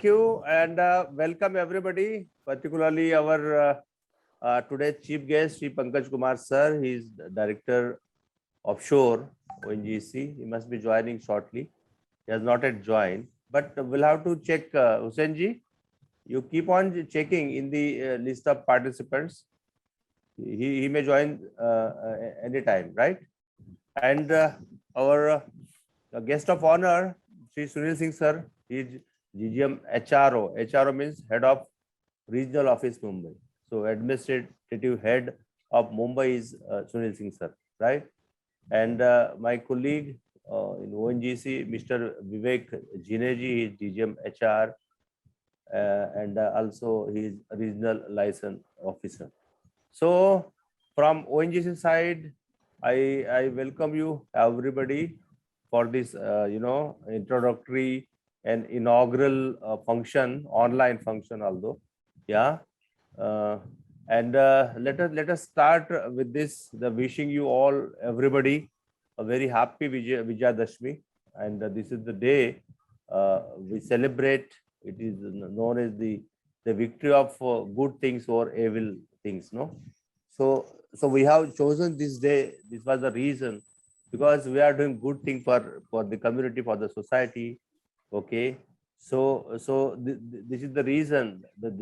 Thank you and welcome everybody, particularly our today's chief guest, Sri Pankaj Kumar sir. He is the Director Offshore ONGC. He must be joining shortly. He has not yet joined, but we'll have to check. Hussain ji, you keep on checking in the list of participants. He may join anytime, right? And our guest of honor, Sri Sunil Singh sir, he is GGM HRO. HRO means Head of Regional Office Mumbai. So administrative head of Mumbai is Sunil Singh sir, right? And my colleague in ONGC, Mr. Vivek Jineji, is DGM HR, and also he is Regional License Officer. So from ONGC side, I welcome you everybody for this introductory and inaugural function, online function although, yeah. And let us start with this. The wishing you all, everybody, a very happy Vijayadashmi, and this is the day we celebrate. It is known as the victory of good things over evil things. No, so we have chosen this day. This was the reason, because we are doing good thing for the community, for the society. Okay. So this is the reason that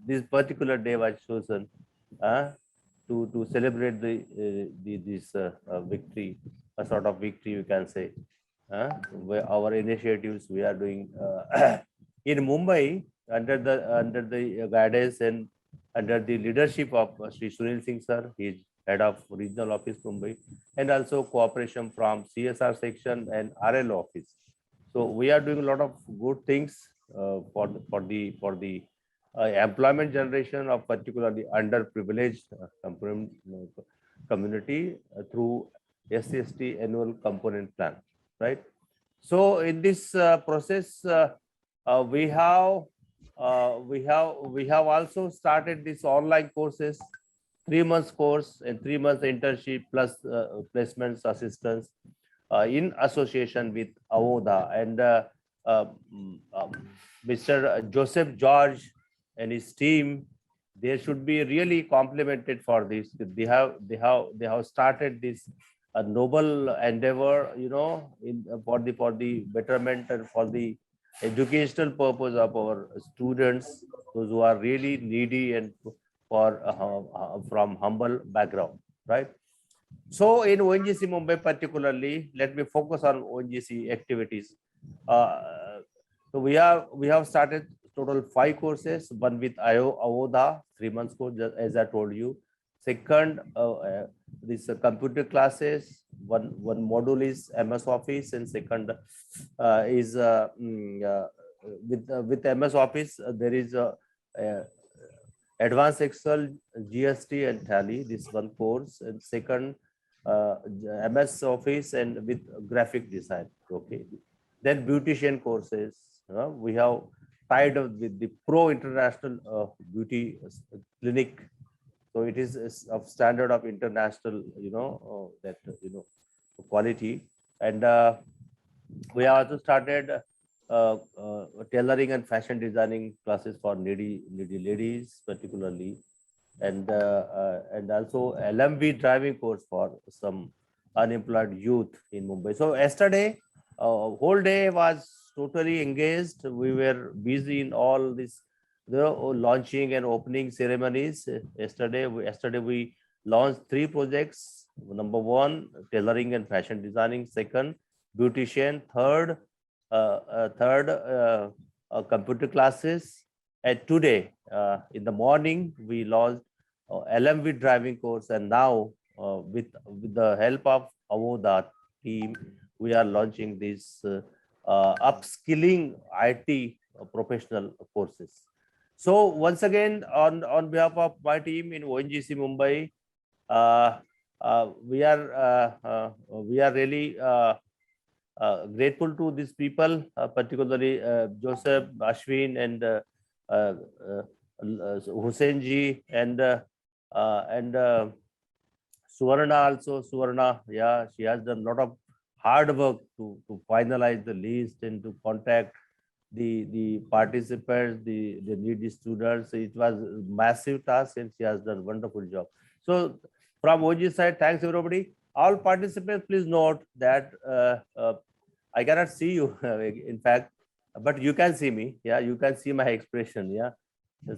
this particular day was chosen to celebrate this victory, a sort of victory you can say. Where our initiatives we are doing in Mumbai under the guidance and under the leadership of Sri Sunil Singh sir. He is Head of Regional Office Mumbai, and also cooperation from CSR section and RLO office. So we are doing a lot of good things for the employment generation of particularly underprivileged community through SC/ST annual component plan, right? So in this process, we have also started this online courses, 3 months course and 3 months internship plus placements assistance. In association with Avoda and Mr. Joseph George and his team, they should be really complimented for this. They have started this noble endeavor, for the betterment and for the educational purpose of our students, those who are really needy and from humble background, right? So in ONGC Mumbai particularly, let me focus on ONGC activities. So we have started total 5 courses, one with Avoda, 3 months course, as I told you. Second, this computer classes, one module is MS Office, and second is with MS Office, there is Advanced Excel, GST and Tally, this one course, and second MS Office and with graphic design. Okay, then beautician courses. We have tied up with the Pro International Beauty Clinic, so it is of standard of international, quality. And we have also started tailoring and fashion designing classes for needy ladies particularly, and also LMV driving course for some unemployed youth in Mumbai. So yesterday, whole day was totally engaged. We were busy in all this, the launching and opening ceremonies. Yesterday we launched 3 projects. Number 1, tailoring and fashion designing. Second, beautician. Third, computer classes. And today, in the morning, we launched LMV driving course, and now with the help of Avoda team, we are launching this upskilling IT professional courses. So once again, on behalf of my team in ONGC Mumbai, we are really grateful to these people, particularly Joseph, Ashwin, and Hussain ji, and Suvarna also. Suvarna, yeah, she has done a lot of hard work to finalize the list and to contact the participants, the needy students. It was a massive task, and she has done wonderful job. So from OG side, thanks everybody. All participants, please note that I cannot see you, in fact, but you can see me. Yeah, you can see my expression. Yeah.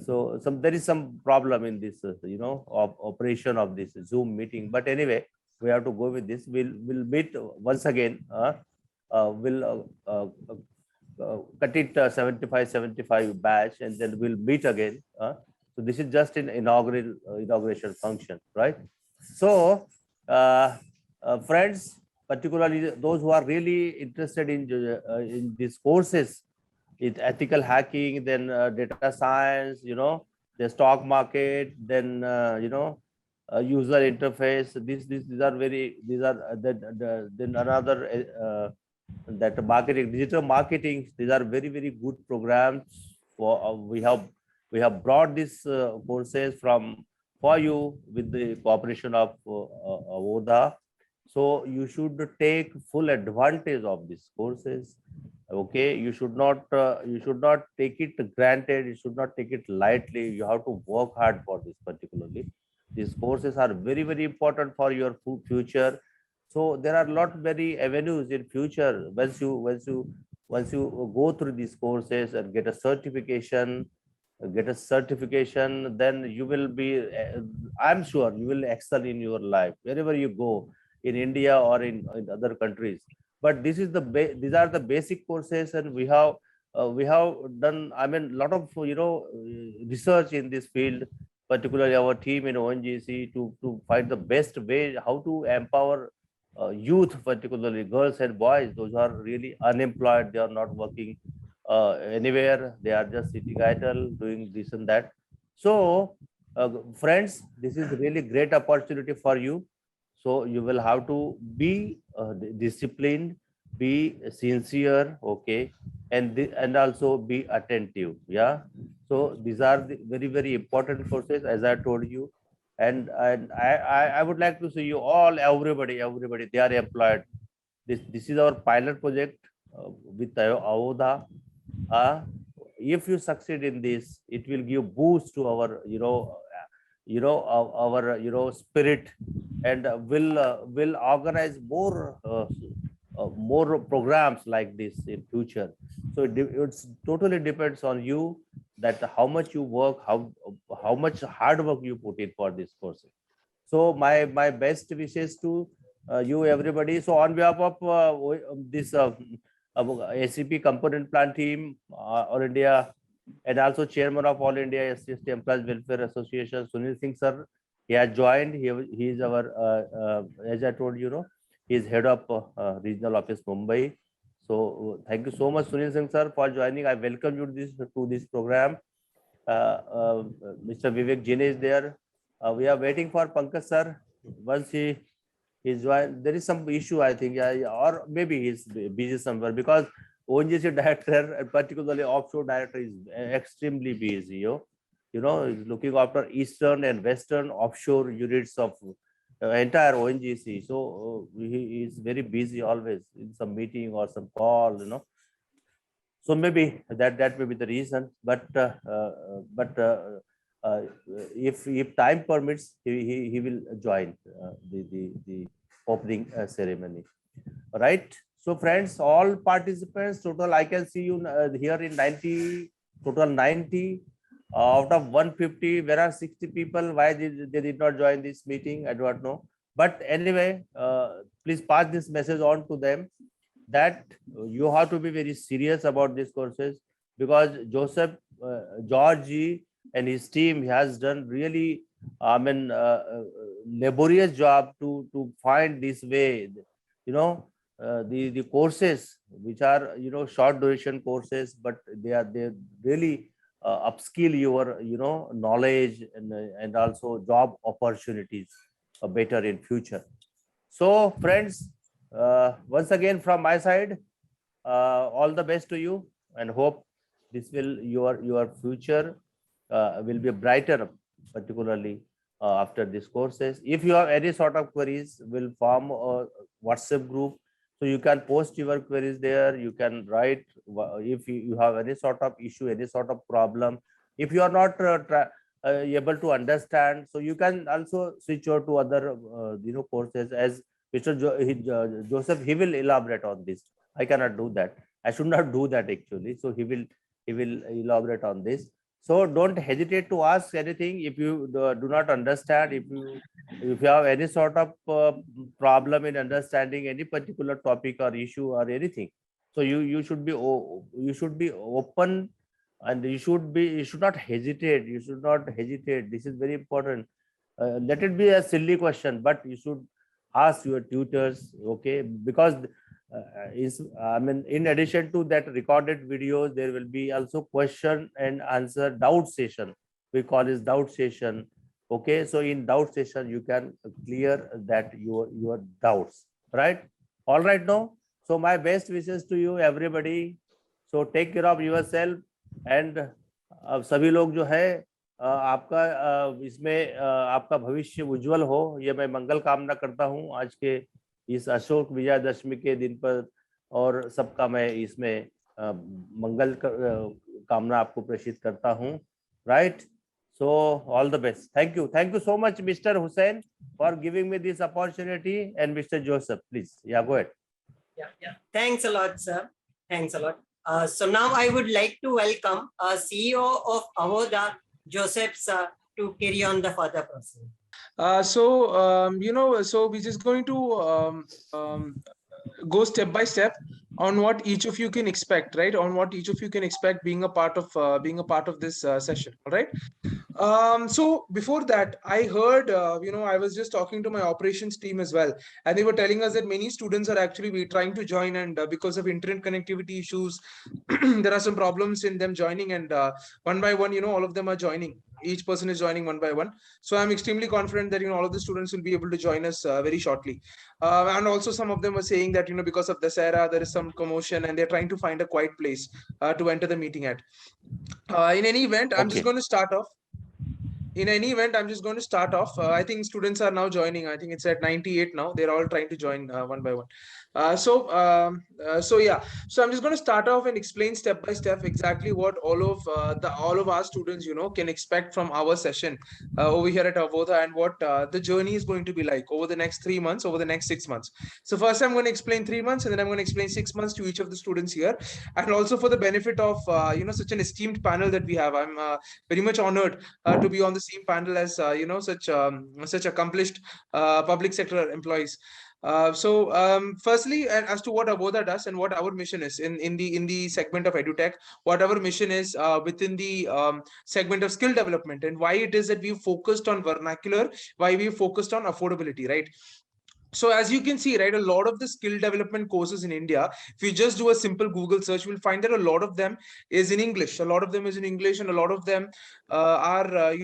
So there is some problem in this, operation of this Zoom meeting. But anyway, we have to go with this. We'll meet once again. We'll cut it 75 batch, and then we'll meet again. So this is just an inauguration function, right? So, friends, particularly those who are really interested in these courses, it ethical hacking, then data science, the stock market, then user interface. These are then another that marketing, digital marketing. These are very good programs. For we have brought these courses for you with the cooperation of Avoda. So you should take full advantage of these courses. Okay, you should not take it granted. You should not take it lightly. You have to work hard for this. Particularly, these courses are very important for your future. So there are lot many avenues in future. Once you go through these courses and get a certification, then you will be, I'm sure you will excel in your life wherever you go, in India or in other countries. But these are the basic courses, and we have done, I mean, a lot of research in this field, particularly our team in ONGC, to find the best way how to empower youth, particularly girls and boys, those who are really unemployed. They are not working anywhere. They are just sitting idle, doing this and that. So, friends, this is really great opportunity for you. So you will have to be disciplined, be sincere, okay, and also be attentive. Yeah. So these are the very important courses, as I told you. And I would like to see you all, everybody, they are employed. This is our pilot project with Avoda. uh, if you succeed in this, it will give boost to our our spirit, and will organize more programs like this in future. So it's totally depends on you, that how much you work, how much hard work you put in for this course. So my best wishes to you, everybody. So on behalf of this ACP component plan team, All India, and also chairman of All India SCST Employees Welfare Association, Sunil Singh sir, he has joined. He is our as I told you, he is head of regional office Mumbai. So thank you so much, Sunil Singh sir, for joining. I welcome you to this program. Mr. Vivek Jain is there. We are waiting for Pankaj sir. Once he is joined, there is some issue, I think, yeah, or maybe he's busy somewhere, because ONGC director, and particularly offshore director, is extremely busy. He's looking after eastern and western offshore units of entire ONGC. So he is very busy always in some meeting or some call. So maybe that may be the reason, but if time permits, he will join the opening ceremony. Right. So friends, all participants, total I can see you here in 90, total 90 out of 150. Where are 60 people? Why they did not join this meeting? I do not know. But anyway, please pass this message on to them, that you have to be very serious about these courses, because Joseph George and his team has done really, I mean, laborious job to find this way. The courses which are short duration courses, but they really upskill your knowledge, and also job opportunities better in future. So friends, once again from my side, all the best to you, and hope this will your future will be brighter, particularly after these courses. If you have any sort of queries, we'll form a WhatsApp group. So you can post your queries there. You can write if you have any sort of issue, any sort of problem. If you are not able to understand, so you can also switch over to other courses. As Mr. Joseph, he will elaborate on this. I cannot do that. I should not do that actually. So he will elaborate on this. So don't hesitate to ask anything if you do not understand. If you have any sort of problem in understanding any particular topic or issue or anything, so you should be open, and you should not hesitate. You should not hesitate. This is very important. Let it be a silly question, but you should ask your tutors, okay? Because in addition to that recorded videos, there will be also question and answer doubt session. We call it doubt session. Okay, so in doubt session, you can clear that your doubts, right? All right, now. So my best wishes to you, everybody. So take care of yourself, and सभी लोग जो है आपका इसमें आपका भविष्य उज्जवल हो, ये मैं मंगल कामना करता हूँ आज के इस अशोक विजयदशमी के दिन पर, और सबका मैं इसमें मंगल कामना आपको प्रेषित करता हूँ, right? So all the best. Thank you so much, Mr. Hussain, for giving me this opportunity, and Mr. Joseph, please. Yeah, go ahead. Yeah. Thanks a lot, sir. Thanks a lot. So now I would like to welcome CEO of Avoda, Joseph, sir, to carry on the further process. So we're just going to go step by step on what each of you can expect, right? On what each of you can expect being a part of this session, all right? So before that, I heard, I was just talking to my operations team as well, and they were telling us that many students are actually trying to join, and because of internet connectivity issues, there are some problems in them joining, and one by one, all of them are joining. Each person is joining one by one. So I'm extremely confident that, all of the students will be able to join us very shortly. And also some of them were saying that, because of Dussehra, there is some commotion and they're trying to find a quiet place to enter the meeting at. In any event, I'm just going to start off. I think students are now joining. I think it's at 98 now. They're all trying to join one by one. So I'm just going to start off and explain step by step exactly what all of our students, can expect from our session over here at Avoda, and what the journey is going to be like over the next 3 months, over the next 6 months. So first I'm going to explain 3 months, and then I'm going to explain 6 months to each of the students here. And also for the benefit of, such an esteemed panel that we have, I'm very much honored to be on the same panel as, such accomplished public sector employees. Firstly, as to what Avoda does and what our mission is in the segment of EduTech, what our mission is within the segment of skill development, and why it is that we focused on vernacular, why we focused on affordability, right? So as you can see, right, a lot of the skill development courses in India, if you just do a simple Google search, you'll find that a lot of them is in English. A lot of them is in English, and a lot of them are,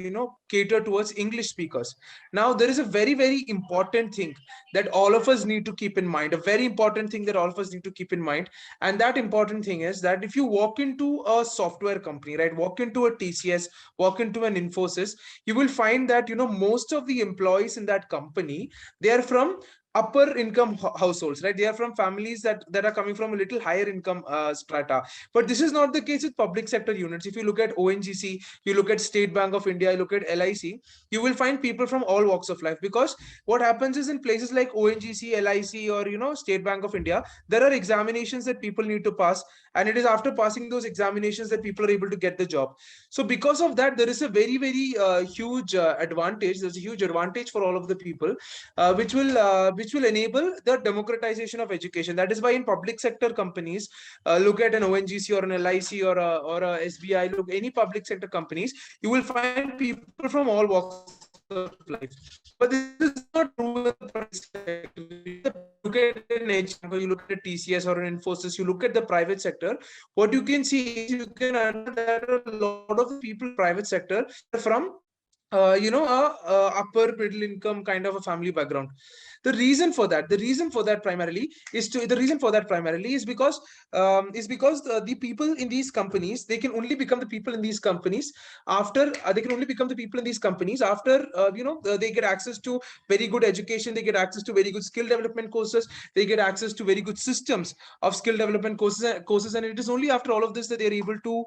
catered towards English speakers. Now, there is a very, very important thing that all of us need to keep in mind, a very important thing that all of us need to keep in mind. And that important thing is that if you walk into a software company, right, walk into a TCS, walk into an Infosys, you will find that, most of the employees in that company, they are from upper income households, right? They are from families that are coming from a little higher income strata. But this is not the case with public sector units. If you look at ONGC, you look at State Bank of India, you look at LIC, you will find people from all walks of life. Because what happens is, in places like ONGC, LIC, or State Bank of India, there are examinations that people need to pass, and it is after passing those examinations that people are able to get the job. So because of that, there is a very, very huge advantage. There's a huge advantage for all of the people, which will enable the democratization of education. That is why in public sector companies, look at an ONGC or an LIC or a SBI, look, any public sector companies, you will find people from all walks of life. But this is not true in the private sector. Look at an example, you look at TCS or an Infosys, you look at the private sector, what you can see is, you can understand that a lot of the people private sector are from upper middle income kind of a family background. The reason for that primarily is because the people in these companies, they can only become the people in these companies after they get access to very good education, they get access to very good skill development courses, they get access to very good systems of skill development courses, and it is only after all of this that they are able to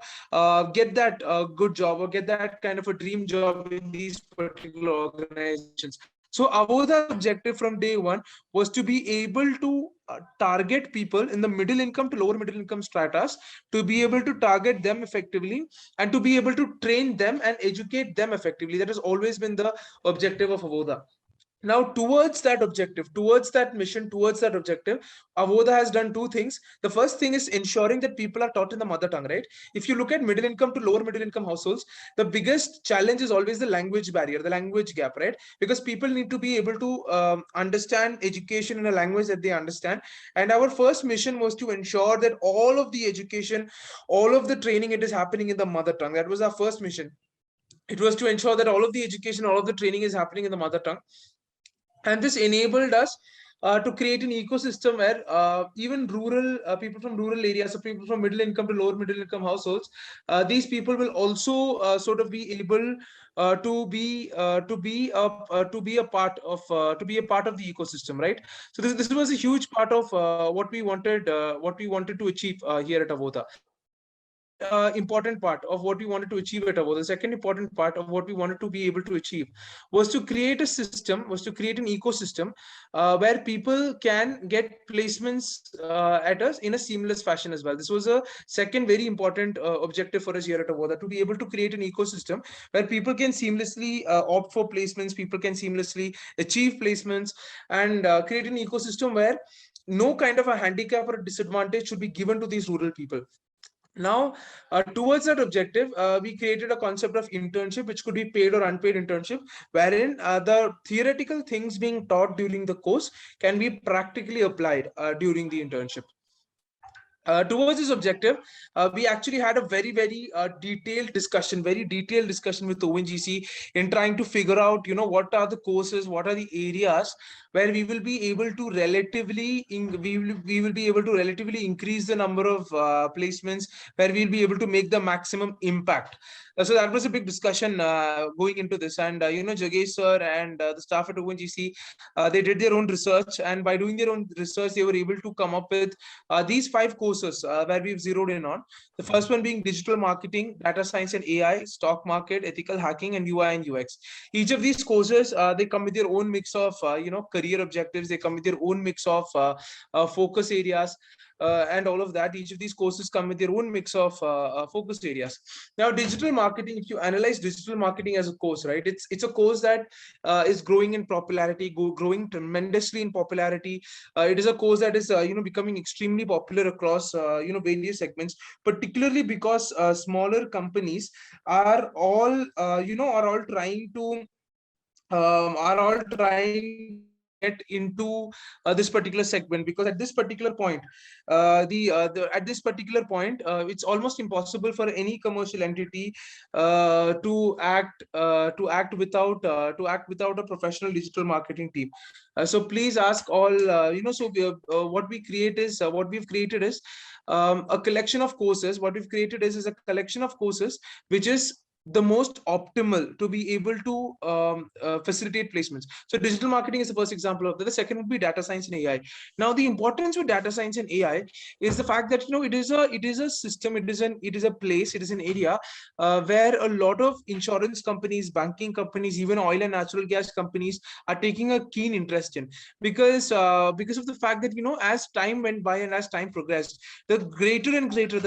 get that good job or get that kind of a dream job in these particular organizations. So Avoda's objective from day one was to be able to target people in the middle income to lower middle income stratas, to be able to target them effectively and to be able to train them and educate them effectively. That has always been the objective of Avoda. Now, towards that objective, towards that mission, towards that objective, Avoda has done two things. The first thing is ensuring that people are taught in the mother tongue, right? If you look at middle income to lower middle income households, the biggest challenge is always the language barrier, the language gap, right? Because people need to be able to understand education in a language that they understand. And our first mission was to ensure that all of the education, all of the training, it is happening in the mother tongue. That was our first mission. It was to ensure that all of the education, all of the training is happening in the mother tongue. And this enabled us to create an ecosystem where even rural people from rural areas, so people from middle income to lower middle income households, these people will also sort of be able to be a part of the ecosystem, right? So this was a huge part of what we wanted to achieve here at Avoda. Important part of what we wanted to achieve at Avoda, the second important part of what we wanted to be able to achieve was to create a system, was to create an ecosystem where people can get placements at us in a seamless fashion as well. This was a second very important objective for us here at Avoda, to be able to create an ecosystem where people can seamlessly opt for placements, people can seamlessly achieve placements, and create an ecosystem where no kind of a handicap or a disadvantage should be given to these rural people. Now, towards that objective, we created a concept of internship, which could be paid or unpaid internship, wherein the theoretical things being taught during the course can be practically applied during the internship. Towards this objective, we actually had a very detailed discussion with ONGC in trying to figure out, what are the courses, what are the areas where we will be able to relatively increase the number of placements, where we'll be able to make the maximum impact. So that was a big discussion going into this, and Jagesh sir and the staff at ONGC, they did their own research, and by doing their own research, they were able to come up with these 5 courses where we've zeroed in on. The first one being digital marketing, data science and AI, stock market, ethical hacking, and UI and UX. Each of these courses, they come with their own mix of career objectives. They come with their own mix of focus areas. And all of that. Each of these courses come with their own mix of focus areas. Now, digital marketing, if you analyze digital marketing as a course, right, it's a course that is growing in popularity, growing tremendously in popularity. It is a course that is becoming extremely popular across various segments, particularly because smaller companies are all trying to get into this particular segment, because at this particular point, it's almost impossible for any commercial entity to act without a professional digital marketing team. So please ask all. What we've created is a collection of courses. What we've created is a collection of courses which is the most optimal to be able to facilitate placements. So digital marketing is the first example of that. The second would be data science and AI. Now, the importance with data science and AI is the fact that it is a system, it is a place, it is an area where a lot of insurance companies, banking companies, even oil and natural gas companies are taking a keen interest in, because of the fact that as time went by and as time progressed, the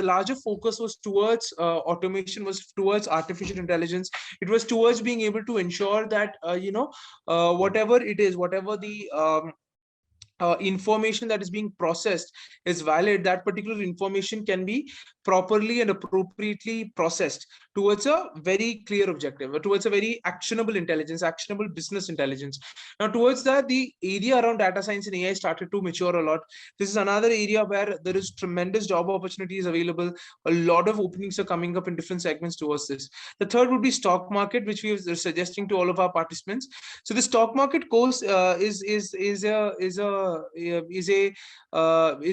larger focus was towards automation, was towards artificial intelligence. It was towards being able to ensure that whatever it is, whatever the information that is being processed is valid, that particular information can be properly and appropriately processed towards a very clear objective, or towards a very actionable intelligence, actionable business intelligence. Now, towards that, the area around data science and AI started to mature a lot. This is another area where there is tremendous job opportunities available. A lot of openings are coming up in different segments towards this. The third would be stock market, which we are suggesting to all of our participants. So the stock market course is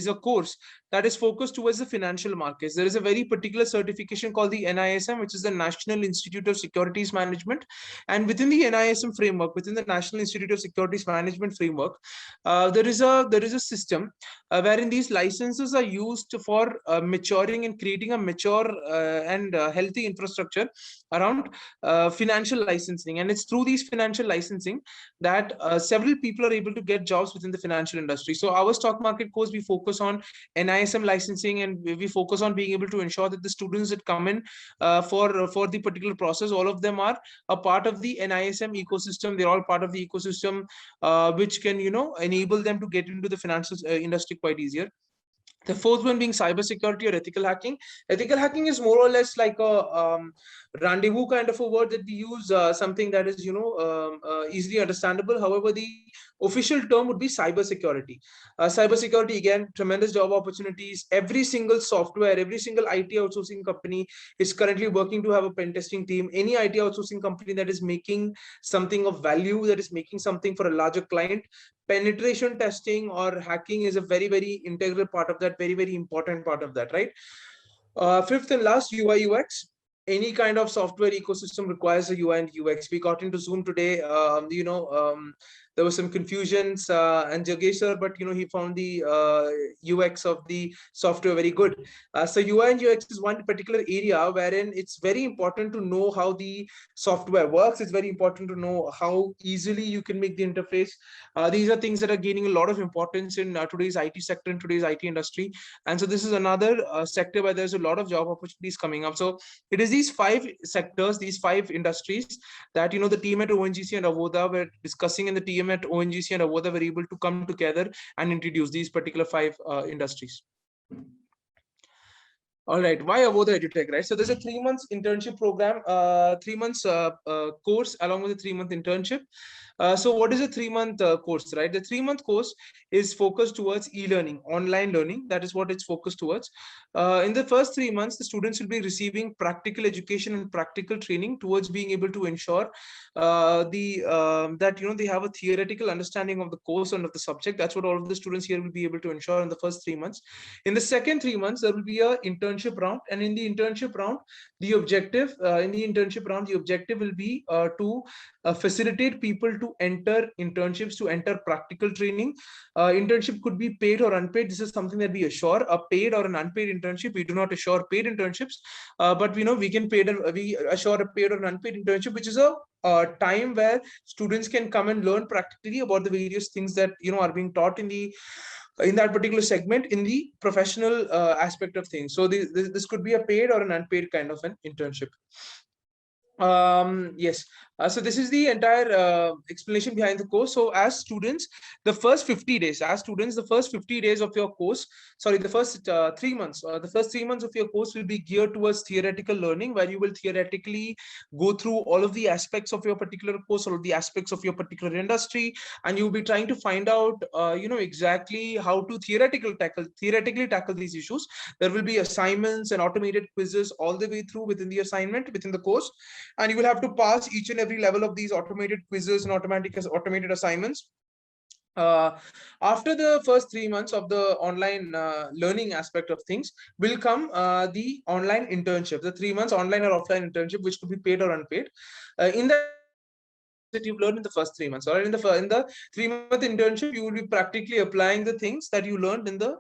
a course that is focused towards the financial markets. There is a very particular certification called the NISM, which is the National Institute of Securities Management. And within the NISM framework, within the National Institute of Securities Management framework, there is a system wherein these licenses are used for maturing and creating a mature and healthy infrastructure around financial licensing. And it's through these financial licensing that several people are able to get jobs within the financial industry. So our stock market course, we focus on NISM licensing, and we focus on being able to ensure that the students that come in for the particular process, all of them are a part of the NISM ecosystem. They're all part of the ecosystem which can, enable them to get into the financial industry quite easier. The fourth one being cybersecurity or ethical hacking. Ethical hacking is more or less like a rendezvous kind of a word that we use, something that is, easily understandable. However, the official term would be cybersecurity. Cybersecurity, again, tremendous job opportunities. Every single software, every single IT outsourcing company is currently working to have a pen testing team. Any IT outsourcing company that is making something of value, that is making something for a larger client, penetration testing or hacking is a very, very integral part of that, very, very important part of that, right? Fifth and last, UI UX. Any kind of software ecosystem requires a UI and UX. We got into Zoom today. There was some confusions, and Jagesh sir, but he found the UX of the software very good. So UI and UX is one particular area wherein it's very important to know how the software works. It's very important to know how easily you can make the interface. These are things that are gaining a lot of importance in today's IT sector, in today's IT industry. And so this is another sector where there's a lot of job opportunities coming up. So it is these 5 sectors, these 5 industries that, the team at ONGC and Avoda were discussing, and the team at ONGC and Avoda were able to come together and introduce these particular 5 industries. All right, why Avoda EduTech, right? So there's a 3 months internship program, 3 months course along with a 3-month internship. So what is a 3-month course, right? The 3-month course is focused towards e-learning, online learning. That is what it's focused towards. In the first 3 months, the students will be receiving practical education and practical training towards being able to ensure that they have a theoretical understanding of the course and of the subject. That's what all of the students here will be able to ensure in the first 3 months. In the second 3 months, there will be a internship round, and in the internship round, the objective will be to facilitate people to enter internships, to enter practical training. Internship could be paid or unpaid. This is something that we assure. A paid or an unpaid internship, we do not assure paid internships, but we assure a paid or an unpaid internship, which is a time where students can come and learn practically about the various things that are being taught in that particular segment in the professional aspect of things. So this could be a paid or an unpaid kind of an internship. Yes. So this is the entire explanation behind the course. So as students, the first 50 days of your course, the first 3 months, of your course will be geared towards theoretical learning, where you will theoretically go through all of the aspects of your particular course, all of the aspects of your particular industry, and you'll be trying to find out, exactly how to theoretically tackle these issues. There will be assignments and automated quizzes all the way through within the course, and you will have to pass each and every level of these automated quizzes and automated assignments. After the first 3 months of the online learning aspect of things will come the online internship, the 3 months online or offline internship, which could be paid or unpaid. In the that you've learned in the first 3 months, or in the 3-month internship, you will be practically applying the things that you learned in the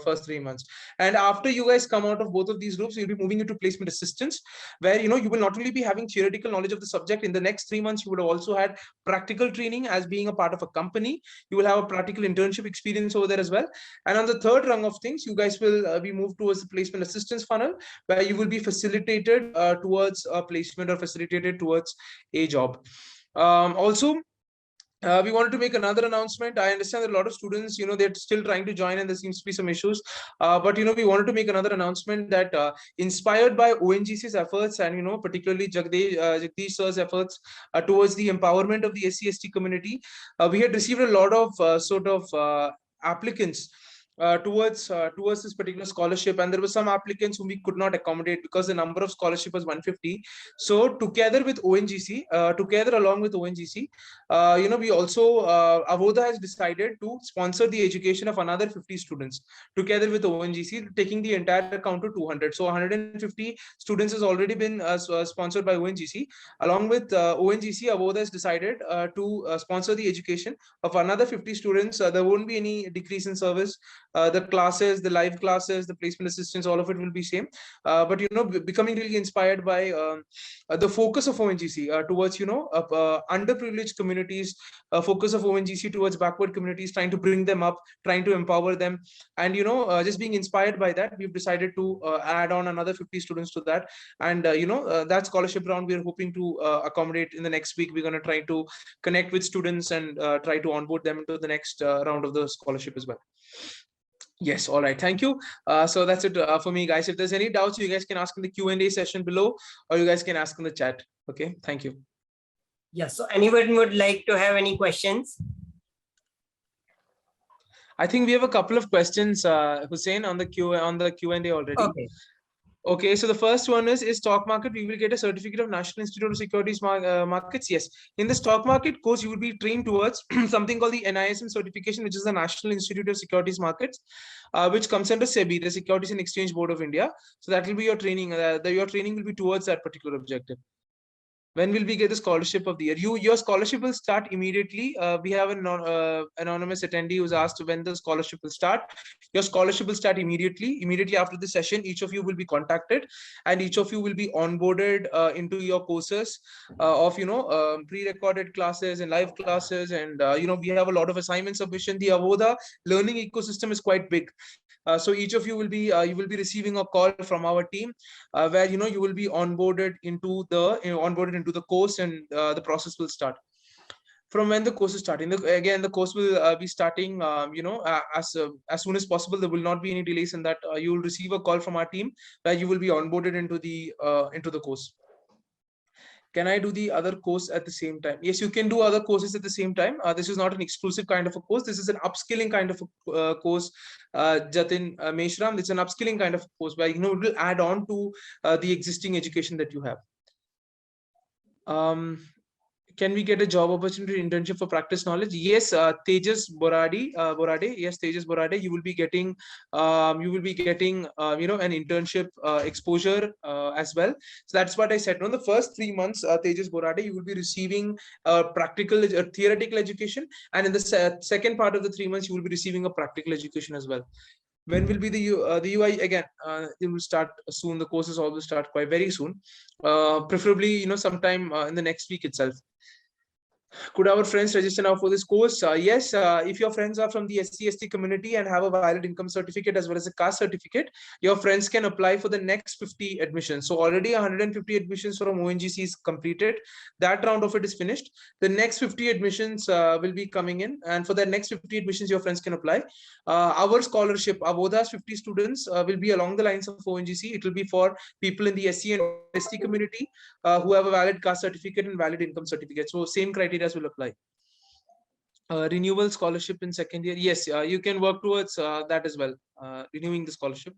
first 3 months. And after you guys come out of both of these groups, you'll be moving into placement assistance, where you will not only be having theoretical knowledge of the subject. In the next 3 months, you would have also had practical training as being a part of a company. You will have a practical internship experience over there as well. And on the third rung of things, you guys will be moved towards the placement assistance funnel, where you will be facilitated towards a placement or facilitated towards a job. Also, We wanted to make another announcement. I understand that a lot of students, they're still trying to join and there seems to be some issues. But, we wanted to make another announcement that inspired by ONGC's efforts and, particularly Jagdish sir's efforts towards the empowerment of the SC/ST community, we had received a lot of applicants towards this particular scholarship, and there were some applicants whom we could not accommodate because the number of scholarship was 150. So together with ONGC, along with ONGC, we also Avoda has decided to sponsor the education of another 50 students together with ONGC, taking the entire count to 200. So 150 students has already been sponsored by ONGC. Along with ONGC, Avoda has decided to sponsor the education of another 50 students. There won't be any decrease in service. The classes, the live classes, the placement assistance, all of it will be same. But becoming really inspired by the focus of ONGC towards underprivileged communities, focus of ONGC towards backward communities, trying to bring them up, trying to empower them, and just being inspired by that, we've decided to add on another 50 students to that. And that scholarship round we are hoping to accommodate in the next week. We're going to try to connect with students and try to onboard them into the next round of the scholarship as well. Yes, all right, thank you. So that's it for me, guys. If there's any doubts, you guys can ask in the Q&A session below, or you guys can ask in the chat. Okay, thank you. Yes, so anyone would like to have any questions? I think we have a couple of questions, Hussein, on the Q&A already. Okay. Okay, so the first one is stock market, we will get a certificate of National Institute of Securities Markets? Yes. In the stock market course, you will be trained towards something called the NISM certification, which is the National Institute of Securities Markets, which comes under SEBI, the Securities and Exchange Board of India. So that will be your training. Your training will be towards that particular objective. When will we get the scholarship of the year? Your scholarship will start immediately. We have an anonymous attendee who's asked when the scholarship will start. Your scholarship will start immediately after the session. Each of you will be contacted, and each of you will be onboarded into your courses of pre-recorded classes and live classes, and we have a lot of assignment submission. The Avoda learning ecosystem is quite big. So each of you will be receiving a call from our team where you will be onboarded into the course, and the process will start. From when the course is starting, again the course will be starting as soon as possible. There will not be any delays in that. You will receive a call from our team where you will be onboarded into the course. Can I do the other course at the same time? Yes, you can do other courses at the same time. This is not an exclusive kind of a course. This is an upskilling kind of a course, Jatin Meshram. It's an upskilling kind of course where it will add on to the existing education that you have. Can we get a job opportunity internship for practice knowledge? Yes, Tejas Borade. Yes, Tejas Borade. You will be getting an internship exposure as well. So that's what I said. On the first 3 months, Tejas Borade, you will be receiving theoretical education, and in the second part of the 3 months, you will be receiving a practical education as well. When will be the UI? Again, it will start soon. The courses all will start quite very soon, preferably sometime in the next week itself. Could our friends register now for this course? Yes, if your friends are from the SC/ST community and have a valid income certificate as well as a caste certificate, your friends can apply for the next 50 admissions. So already 150 admissions from ONGC is completed. That round of it is finished. The next 50 admissions will be coming in, and for the next 50 admissions, your friends can apply. Our scholarship, Avoda's 50 students will be along the lines of ONGC. It will be for people in the SC and ST community who have a valid caste certificate and valid income certificate. So same criteria will apply. Renewal scholarship in second year. Yes, you can work towards that as well, renewing the scholarship.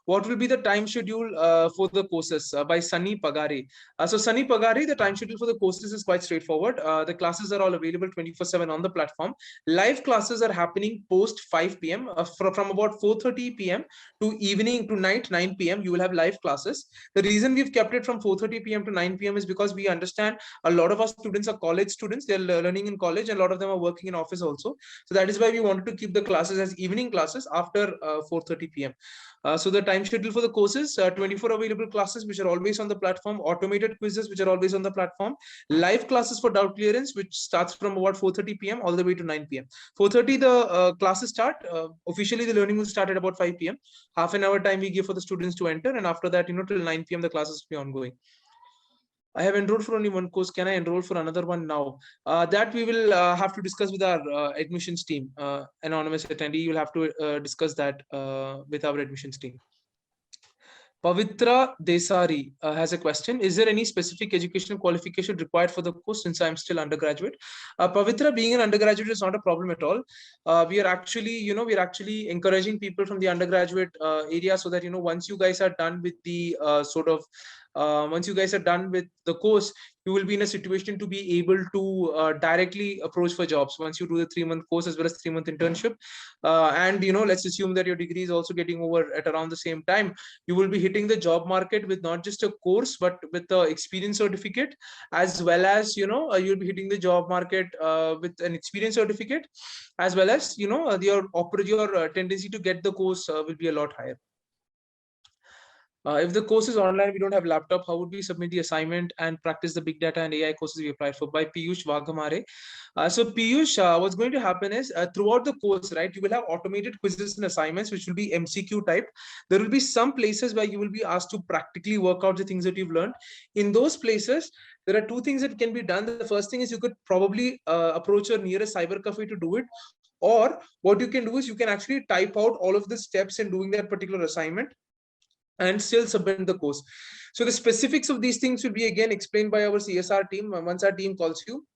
What will be the time schedule for the courses? By Sunny Pagare. So Sunny Pagare, the time schedule for the courses is quite straightforward. The classes are all available 24/7 on the platform. Live classes are happening post 5 p.m. From about 4:30 p.m. to evening to night 9 p.m. You will have live classes. The reason we've kept it from 4:30 p.m. to 9 p.m. is because we understand a lot of our students are college students. They're learning in college, and a lot of them are working in office also. So that is why we wanted to keep the classes as evening classes after 4:30 p.m. So the time schedule for the courses, 24 available classes which are always on the platform, automated quizzes which are always on the platform, live classes for doubt clearance which starts from about 4:30 p.m. all the way to 9 p.m. 4:30 the classes start. Officially the learning will start at about 5 p.m. Half an hour time we give for the students to enter, and after that till 9 p.m. the classes will be ongoing. I have enrolled for only one course. Can I enroll for another one now? That we will have to discuss with our admissions team. Anonymous attendee, you will have to discuss that with our admissions team. Pavitra Desari has a question. Is there any specific educational qualification required for the course since I'm still undergraduate? Pavitra, being an undergraduate is not a problem at all. We are actually encouraging people from the undergraduate area so that, once you guys are done with the once you guys are done with the course, you will be in a situation to be able to directly approach for jobs once you do the 3-month course as well as 3-month internship. And let's assume that your degree is also getting over at around the same time. You will be hitting the job market with not just a course but with the experience certificate, as well as you'll be hitting the job market with an experience certificate, as well as your tendency to get the course will be a lot higher. If the course is online, we don't have laptop, how would we submit the assignment and practice the big data and AI courses we applied for? By Piyush Vaghamare. So Piyush, what's going to happen is throughout the course, right, you will have automated quizzes and assignments, which will be MCQ type. There will be some places where you will be asked to practically work out the things that you've learned. In those places, there are two things that can be done. The first thing is you could probably approach your nearest cyber cafe to do it. Or what you can do is you can actually type out all of the steps in doing that particular assignment and still submit the course. So the specifics of these things will be again explained by our CSR team. Once our team calls you,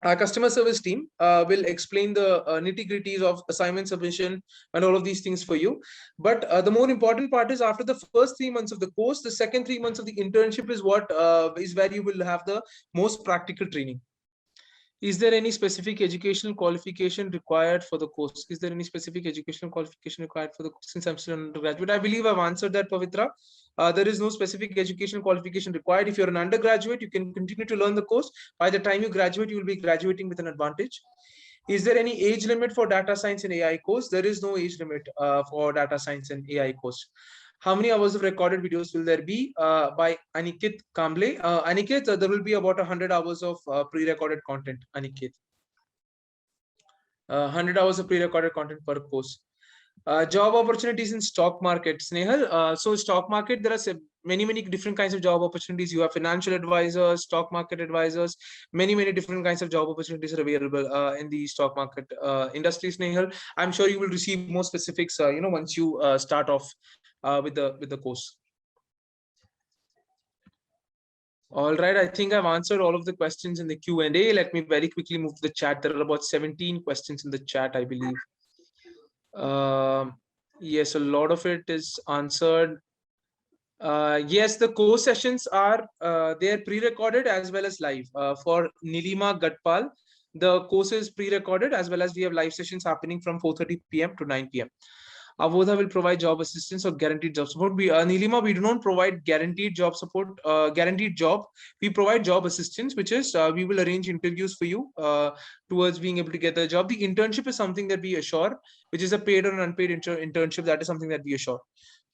our customer service team will explain the nitty-gritties of assignment submission and all of these things for you. But the more important part is after the first 3 months of the course, the second 3 months of the internship is what is where you will have the most practical training. Is there any specific educational qualification required for the course? Is there any specific educational qualification required for the course since I'm still an undergraduate? I believe I've answered that, Pavitra. There is no specific educational qualification required. If you're an undergraduate, you can continue to learn the course. By the time you graduate, you will be graduating with an advantage. Is there any age limit for data science and AI course? There is no age limit for data science and AI course. How many hours of recorded videos will there be? By Aniket Kamble. Aniket, there will be about 100 hours of pre-recorded content, Aniket. 100 hours of pre-recorded content per course. Job opportunities in stock market, Snehal. So stock market, there are many different kinds of job opportunities. You have financial advisors, stock market advisors, many different kinds of job opportunities are available in the stock market industry, Snehal. I'm sure you will receive more specifics, once you start off with the course. All right, I think I've answered all of the questions in the Q&A. Let me very quickly move to the chat. There are about 17 questions in the chat, I believe. Yes, a lot of it is answered. Yes, the course sessions are they're pre-recorded as well as live. For Nilima Gatpal, the course is pre-recorded as well as we have live sessions happening from 4:30 p.m. to 9 p.m. Avodha will provide job assistance or guaranteed job support. Nilima, we do not provide guaranteed job support, guaranteed job. We provide job assistance, which is we will arrange interviews for you towards being able to get the job. The internship is something that we assure, which is a paid or an unpaid internship. That is something that we assure.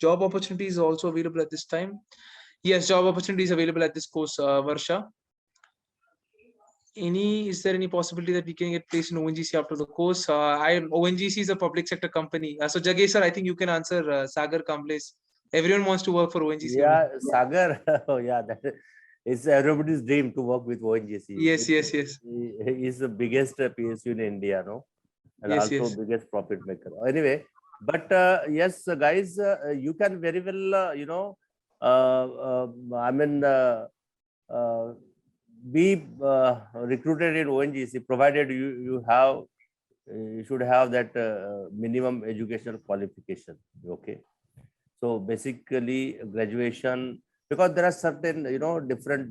Job opportunities also available at this time. Yes, job opportunities available at this course, Varsha. Is there any possibility that we can get placed in ONGC after the course? ONGC is a public sector company. So Jagesh sir, I think you can answer Sagar Kamble's. Everyone wants to work for ONGC. Yeah, Sagar. Oh, yeah, it's everybody's dream to work with ONGC. Yes. He's the biggest PSU in India, no? And Yes, also yes. biggest profit maker. Anyway, but yes, guys, you can very well, be recruited in ONGC, provided you should have that minimum educational qualification. Okay, so basically graduation, because there are certain different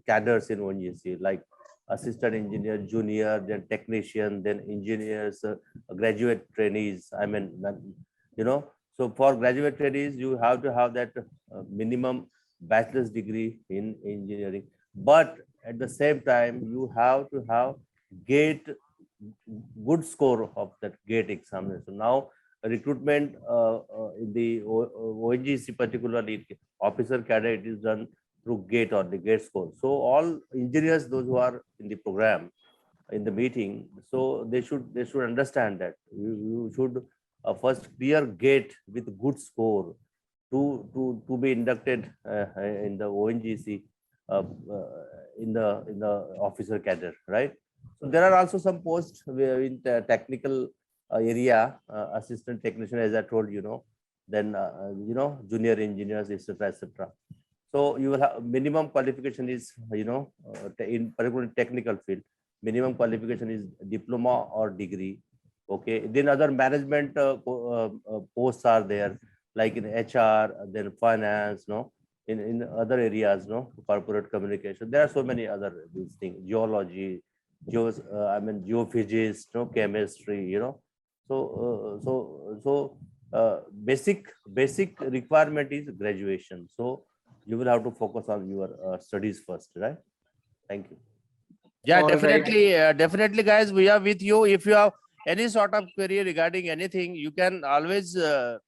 cadres in ONGC, like assistant engineer, junior, then technician, then engineers, graduate trainees. So for graduate trainees, you have to have that minimum bachelor's degree in engineering. But at the same time, you have to have GATE, good score of that GATE examination. So now recruitment in the ONGC, particularly officer cadre, it is done through GATE or the GATE score. So all engineers, those who are in the program, in the meeting, so they should understand that you should first clear GATE with good score to be inducted in the ONGC. in the officer cadre, right? So there are also some posts in the technical area, assistant technician, as I told then junior engineers, etc., etc. So you will have minimum qualification is in particular technical field, minimum qualification is diploma or degree. Okay, then other management posts are there, like in HR, then finance, in other areas, corporate communication. There are so many other these things, geology, geophysics, chemistry, basic requirement is graduation. So you will have to focus on your studies first, right? Thank you. Yeah, All right. definitely, guys, we are with you. If you have any sort of query regarding anything, you can always you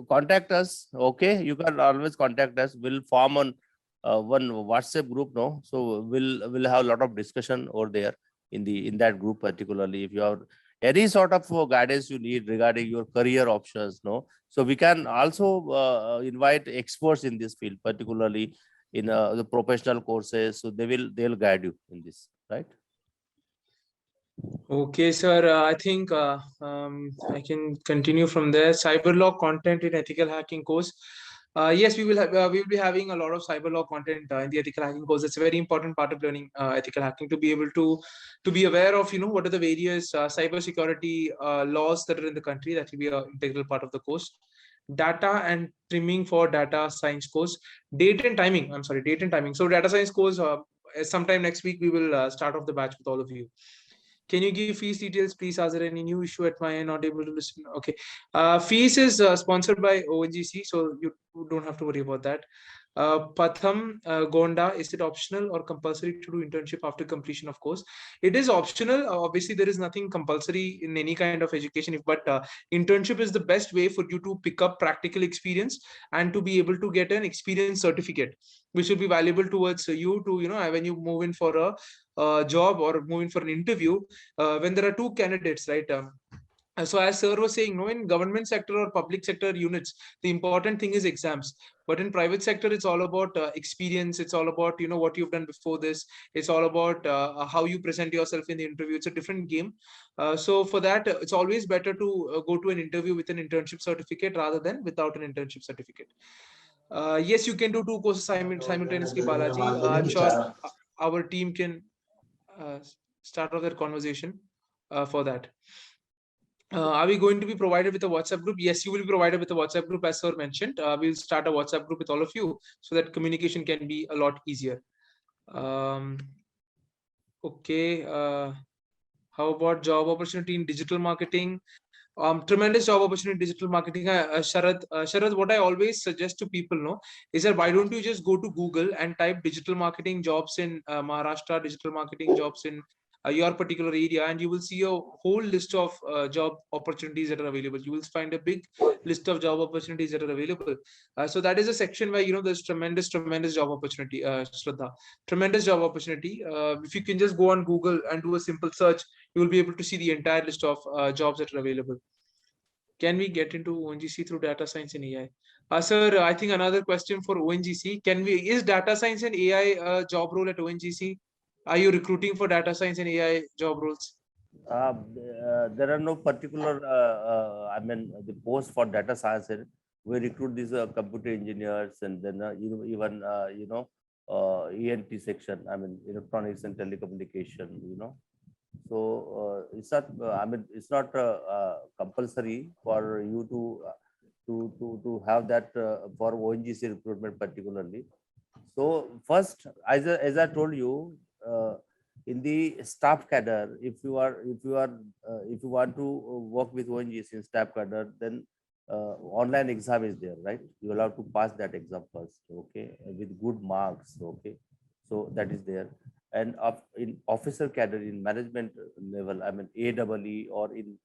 contact us. Okay, you can always contact us. We'll form on one WhatsApp group, no? So we'll have a lot of discussion over there in that group, particularly if you have any sort of guidance you need regarding your career options, no? So we can also invite experts in this field, particularly in the professional courses. So they'll guide you in this, right? Okay, sir. I think I can continue from there. Cyber law content in ethical hacking course. Yes, we will be having a lot of cyber law content in the ethical hacking course. It's a very important part of learning ethical hacking, to be able to be aware of what are the various cyber security laws that are in the country. That will be an integral part of the course. Data and trimming for data science course. Date and timing. I'm sorry, date and timing. So data science course. Sometime next week we will start off the batch with all of you. Can you give fees details, please? Are there any new issue at my end? Not able to listen. Okay. Fees is sponsored by ONGC, so you don't have to worry about that. Patham Gonda, is it optional or compulsory to do internship after completion of course? It is optional. Obviously, there is nothing compulsory in any kind of education, but internship is the best way for you to pick up practical experience and to be able to get an experience certificate, which will be valuable towards you to, when you move in for a job or moving for an interview, when there are two candidates, right? So as sir was saying, in government sector or public sector units, the important thing is exams. But in private sector, it's all about experience. It's all about, what you've done before this. It's all about how you present yourself in the interview. It's a different game. So for that, it's always better to go to an interview with an internship certificate rather than without an internship certificate. Yes, you can do two courses simultaneously, Balaji. I'm sure our team can start off that conversation for that. Are we going to be provided with a WhatsApp group? Yes, you will be provided with a WhatsApp group, as sir mentioned. We'll start a WhatsApp group with all of you so that communication can be a lot easier. Okay. How about job opportunity in digital marketing? Tremendous job opportunity in digital marketing. Sharad, what I always suggest to people is that why don't you just go to Google and type digital marketing jobs in Maharashtra, digital marketing jobs in your particular area, and you will see a whole list of job opportunities that are available. You will find a big list of job opportunities that are available. So that is a section where there's tremendous job opportunity. Shraddha, tremendous job opportunity. If you can just go on Google and do a simple search, you will be able to see the entire list of jobs that are available. Can we get into ONGC through data science and AI? Sir, I think another question for ONGC. Is data science and AI a job role at ONGC? Are you recruiting for data science and AI job roles? There are no particular, the post for data science. We recruit these computer engineers, and then even ENT section, electronics and telecommunication, So it's not, it's not compulsory for you to have that for ONGC recruitment particularly. So first, as I told you, in the staff cadre, if you want to work with ONGC in staff cadre, then online exam is there, right? You will have to pass that exam first, okay, with good marks, okay. So that is there. And in officer cadre, in management level, AEE or in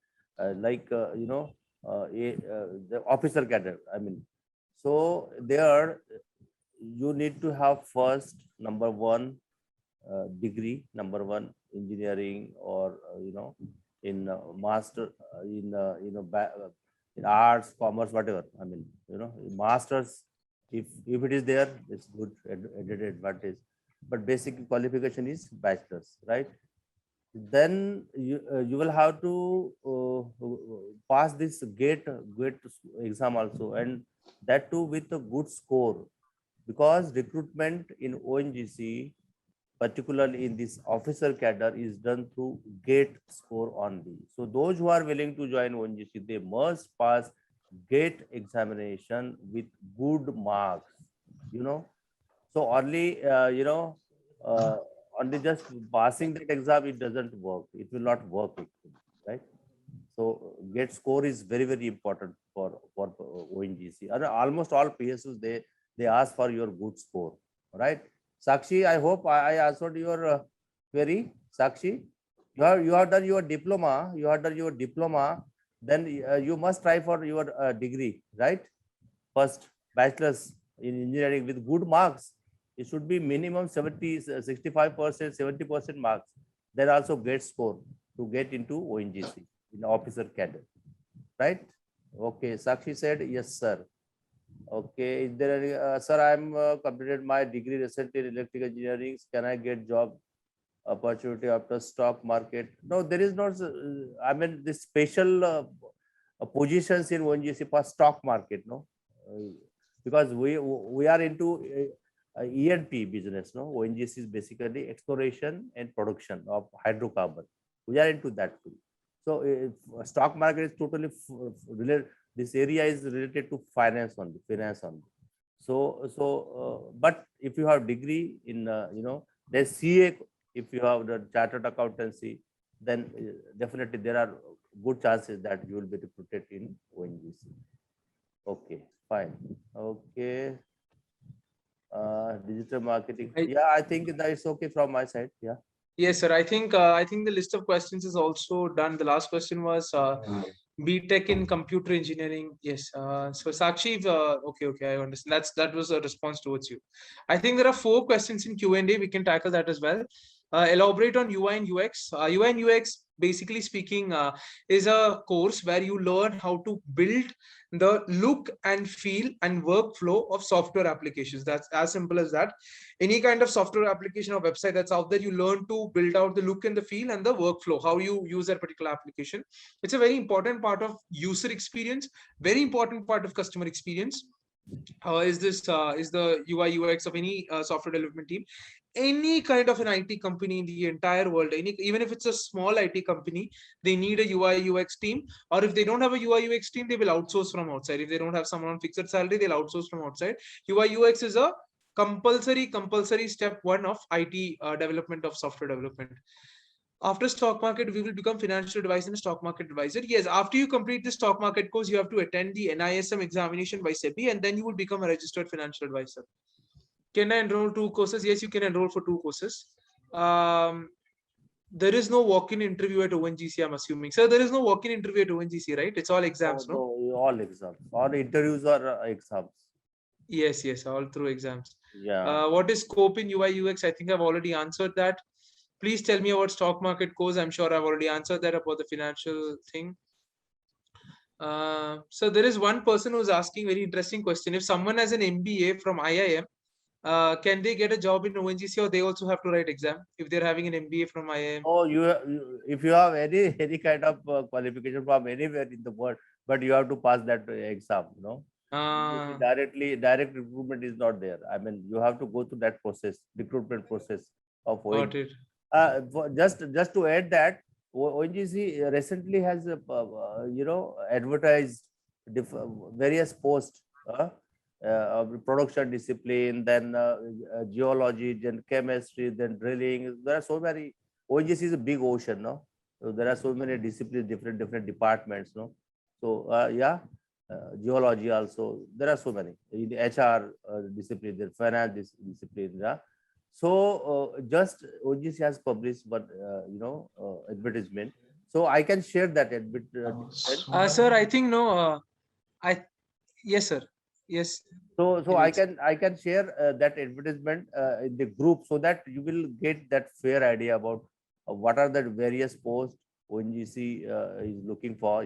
the officer cadre, so there you need to have first, number one, degree, number one, engineering, or in master in arts, commerce, whatever, masters If it is there, it's good added advantage. But basic qualification is bachelor's, right? Then you will have to pass this gate exam also, and that too with a good score, because recruitment in ONGC, particularly in this officer cadre, is done through gate score only. So those who are willing to join ONGC, they must pass gate examination with good marks, you know. So only only just passing that exam, it doesn't work, it will not work actually, right? So gate score is very, very important for ONGC. And almost all PSUs, they ask for your good score, right? Sakshi, I hope I answered your query. Sakshi, you have done your diploma. You have done your diploma. Then you must try for your degree, right? First, bachelor's in engineering with good marks. It should be minimum 70, 65%, 70% marks. Then also gate score to get into ONGC in officer cadre, right? Okay, Sakshi said yes, sir. Okay, is there any, sir, I'm completed my degree recently in electrical engineering. Can I get job opportunity after stock market? No, there is not. I mean, this special positions in ONGC for stock market, no, because we are into E&P business, no. ONGC is basically exploration and production of hydrocarbon. We are into that too. So stock market is totally related. This area is related to finance only, So but if you have degree in there's CA, if you have the chartered accountancy, then definitely there are good chances that you will be recruited in ONGC. Okay, fine. Okay. Digital marketing. Yeah, I think that is okay from my side. Yeah. Yes, sir. I think the list of questions is also done. The last question was BTech in computer engineering. Yes. So Sakshi, okay, I understand. That was a response towards you. I think there are 4 questions in Q&A. We can tackle that as well. Elaborate on UI and UX. UI and UX, basically speaking, is a course where you learn how to build the look and feel and workflow of software applications. That's as simple as that. Any kind of software application or website that's out there, you learn to build out the look and the feel and the workflow, how you use that particular application. It's a very important part of user experience, very important part of customer experience. Is the UI UX of any software development team. Any kind of an IT company in the entire world, even if it's a small IT company, they need a UI UX team. Or if they don't have a UI UX team, they will outsource from outside. If they don't have someone on fixed salary, they'll outsource from outside. UI UX is a compulsory step 1 of IT development, of software development. After stock market, we will become financial advisor and stock market advisor. Yes, after you complete the stock market course, you have to attend the NISM examination by SEBI, and then you will become a registered financial advisor. Can I enroll 2 courses? Yes, you can enroll for 2 courses. There is no walk-in interview at ONGC, I'm assuming. Sir, there is no walk-in interview at ONGC, right? It's all exams, no? All exams. All interviews are exams. Yes, all through exams. Yeah. What is scope in UI UX? I think I've already answered that. Please tell me about stock market course. I'm sure I've already answered that about the financial thing. So there is one person who's asking very interesting question. If someone has an MBA from IIM, can they get a job in ONGC, or they also have to write exam if they're having an MBA from IIM? Oh, if you have any kind of qualification from anywhere in the world, but you have to pass that exam, direct recruitment is not there. I mean, you have to go through that process, recruitment process of ONGC. Just to add that, ONGC recently has advertised various posts of production discipline, then geology, then chemistry, then drilling. There are so many. ONGC is a big ocean, no? So there are so many disciplines, different departments, no? So geology also. There are so many in the HR discipline, the finance discipline. Yeah. So just ONGC has published one advertisement. So I can share that advertisement. Sir, I think no. Yes, sir. Yes. So I can share that advertisement in the group, so that you will get that fair idea about what are the various posts ONGC is looking for.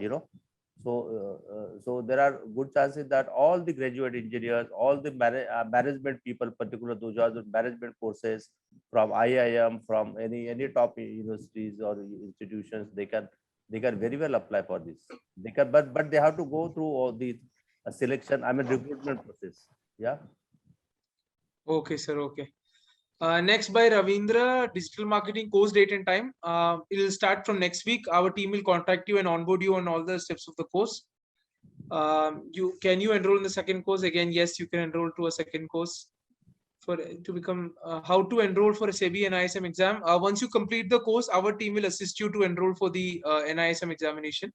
So there are good chances that all the graduate engineers, all the management people, particularly those who are the management courses from IIM, from any top universities or institutions, they can very well apply for this. They can, but they have to go through all the selection, I mean recruitment process. Yeah. Okay, sir. Okay. Next by Ravindra, digital marketing course date and time. It will start from next week. Our team will contact you and onboard you on all the steps of the course. Can you enroll in the second course again? Yes, you can enroll to a second course for to become how to enroll for a SEBI NISM exam. Once you complete the course, our team will assist you to enroll for the NISM examination.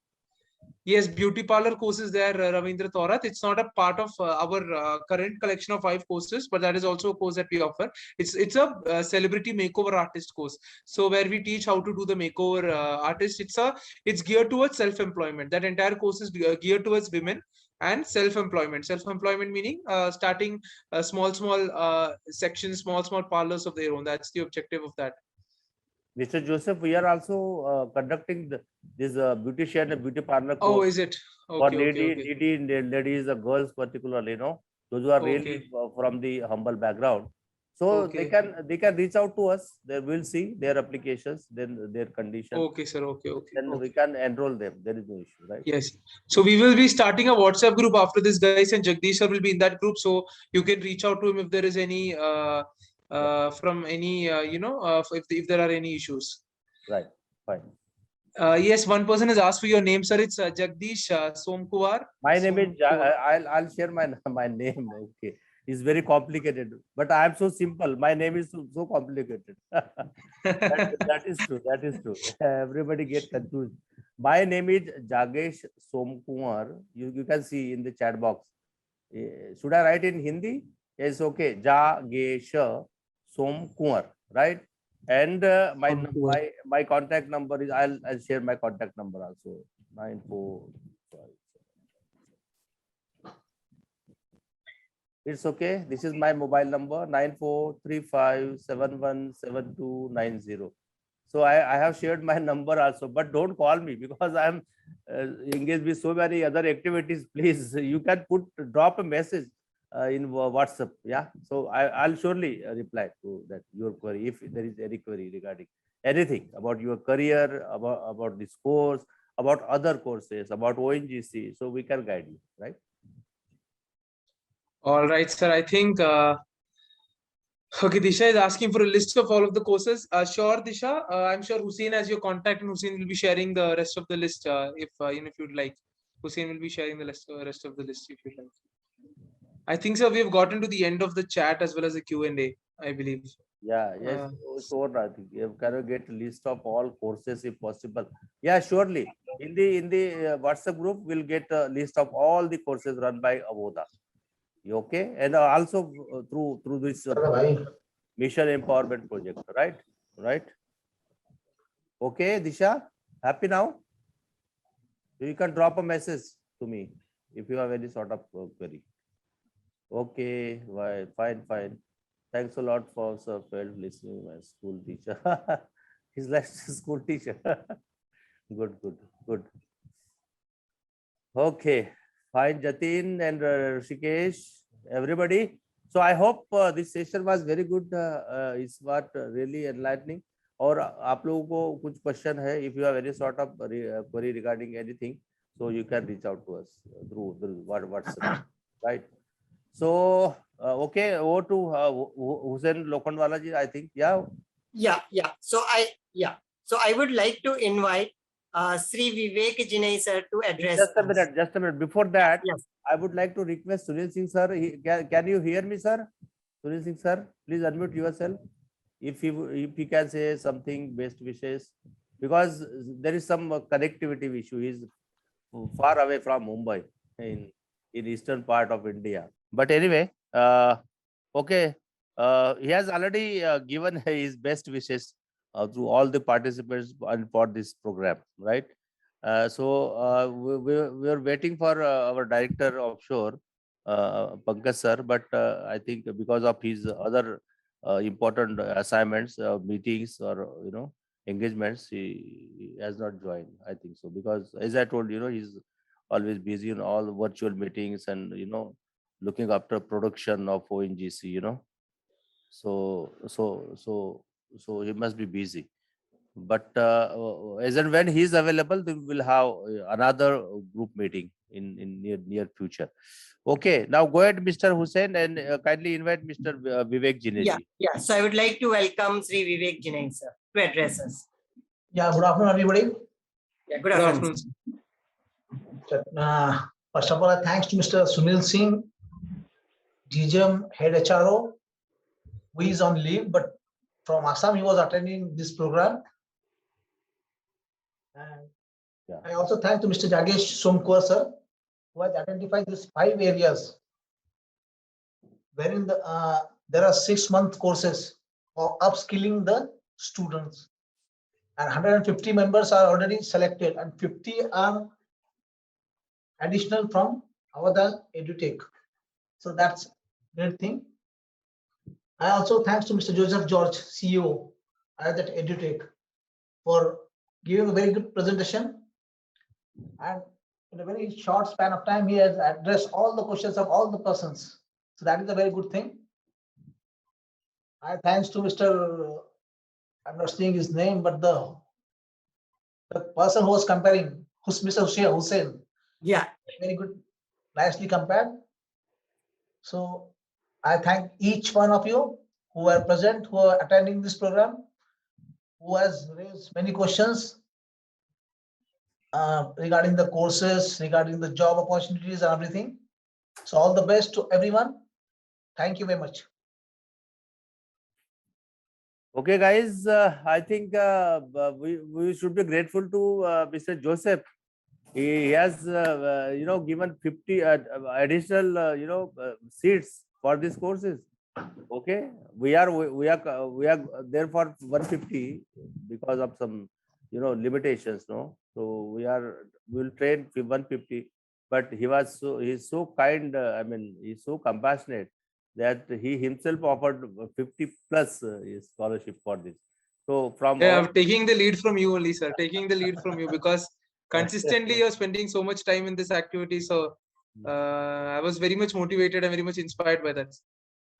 Yes, beauty parlor courses there, Ravindra Thorat. It's not a part of our current collection of 5 courses, but that is also a course that we offer. It's a celebrity makeover artist course. So where we teach how to do the makeover artist. It's geared towards self-employment. That entire course is geared towards women and self-employment. Self-employment meaning starting small sections, small parlors of their own. That's the objective of that. Mr. Joseph, we are also conducting this beautician and beauty parlor Oh, course is it? for Okay, okay. ladies, girls particularly, those who are really Okay. from the humble background. So Okay. they can reach out to us. They will see their applications, then their conditions. Okay, sir. Okay. Then we can enroll them. There is no issue, right? Yes. So we will be starting a WhatsApp group after this, guys, and Jagdish sir will be in that group. So you can reach out to him if there is any from any if there are any issues. Right. Fine. Yes, one person has asked for your name, sir. It's Jagdish Somkuwar. My name is. I'll share my name. Okay. It's very complicated, but I am so simple. My name is so complicated. That is true. That is true. Everybody get confused. My name is Jagesh Somkumar. You can see in the chat box. Should I write in Hindi? Yes, okay. Jagesh Somkumar, right? And my contact number is. I'll share my contact number also. 94. It's okay. This is my mobile number 9435717290. So I have shared my number also, but don't call me because I'm engaged with so many other activities. Please, you can drop a message in WhatsApp. Yeah. So I'll surely reply to that your query if there is any query regarding anything about your career, about this course, about other courses, about ONGC. So we can guide you, right? All right, sir. I think okay, Disha is asking for a list of all of the courses. Sure, Disha. I'm sure Hussein has your contact, and Hussein will be sharing the rest of the list. If you'd like, Hussein will be sharing the rest of the list if you'd like. I think so. We have gotten to the end of the chat as well as the Q&A, I believe. Yeah, yes, so I think you can get a list of all courses if possible. Yeah, surely. In the WhatsApp group, we'll get a list of all the courses run by Avoda. Okay, and also through this mission empowerment project, right? Right. Okay, Disha, happy now? You can drop a message to me if you have any sort of query. Okay, fine. Thanks a lot for Sir Feld listening, my school teacher. He's like school teacher. Good. Okay, fine, Jatin and Rishikesh, everybody. So I hope this session was very good. It's what really enlightening. और आप लोगों को कुछ question है, if you have any sort of query regarding anything, so you can reach out to us through WhatsApp, right? So okay, over to Hussain Lokhandwala ji, I think. Yeah. So I would like to invite Sri Vivek Jinay sir to address. Just a minute. Before that, yes, I would like to request Sunil Singh sir. Can you hear me, sir? Sunil Singh sir, please unmute yourself. If he can say something, best wishes, because there is some connectivity issue. He's far away from Mumbai in eastern part of India. But anyway, okay, he has already given his best wishes to all the participants for this program, right? So we are waiting for our director offshore, Pankaj sir, but I think because of his other important assignments, meetings, or engagements, he has not joined. I think so because, as I told he's always busy in all virtual meetings and, looking after production of ONGC, So he must be busy. But as and when he is available, then we'll have another group meeting in near future. Okay, now go ahead, Mr. Hussain, and kindly invite Mr. Vivek Yeah, Jineji. yeah. So I would like to welcome Sri Vivek Jain, sir, to address us. Yeah, good afternoon, everybody. Yeah, good Good afternoon. afternoon. First of all, thanks to Mr. Sunil Singh, GGM head HRO, who is on leave, but from Assam, he was attending this program. And Yeah. I also thank to Mr. Jagesh Somkar, sir, who has identified these 5 areas wherein there are 6-month courses for upskilling the students. And 150 members are already selected, and 50 are additional from Avada EduTech. So that's great thing. I also thanks to Mr. Joseph George, CEO at that EduTech, for giving a very good presentation. And in a very short span of time, he has addressed all the questions of all the persons. So that is a very good thing. I thanks to Mr. I'm not seeing his name, but the person who was comparing, who's Mr. Hussain, Yeah, very good, nicely compared. So I thank each one of you who are present, who are attending this program, who has raised many questions regarding the courses, regarding the job opportunities and everything. So all the best to everyone. Thank you very much. Okay, guys, I think we should be grateful to Mr. Joseph. He has, given 50 additional, seats for these courses. Okay, we are there for 150 because of some, limitations. No, so we'll train 150. But he's so kind. He's so compassionate that he himself offered 50 plus scholarship for this. So from Yeah, all, I'm taking the lead from you only, sir. Taking the lead from you because consistently you're spending so much time in this activity. So I was very much motivated and very much inspired by that.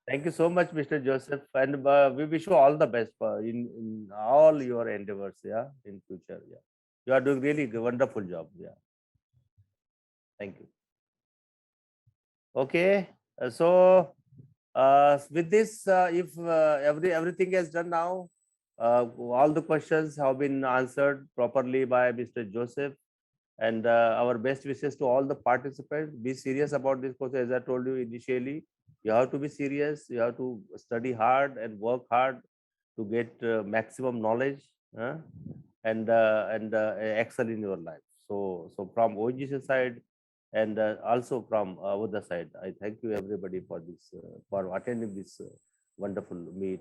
thank you so much, Mr. Joseph, and we wish you all the best in all your endeavors. Yeah, in future. Yeah, you are doing really wonderful job. Yeah, thank you. Okay, so with this, if everything is done now, all the questions have been answered properly by Mr. Joseph, and our best wishes to all the participants. Be serious about this course, as I told you initially. You have to be serious. You have to study hard and work hard to get maximum knowledge and excel in your life. So from ONGC side and also from other side, I thank you everybody for this for attending this wonderful meet.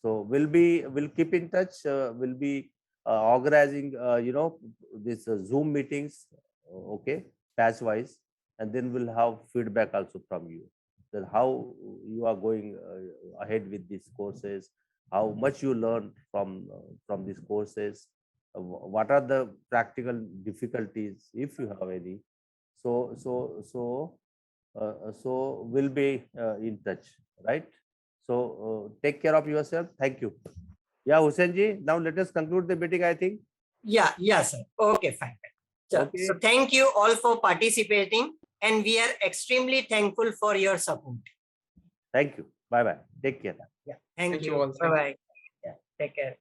So we'll keep in touch. We'll be organizing this Zoom meetings, okay, batch wise, and then we'll have feedback also from you, that how you are going ahead with these courses, how much you learned from these courses, what are the practical difficulties if you have any. So we'll be in touch, right? So take care of yourself. Thank you. Yeah, Hussain ji, now let us conclude the meeting, I think. yeah, sir. Okay, fine. So, Okay. so thank you all for participating, and we are extremely thankful for your support. Thank you. Bye bye. Take care. Yeah, thank Thank you you. all. Bye Thank you. bye. Yeah, take care.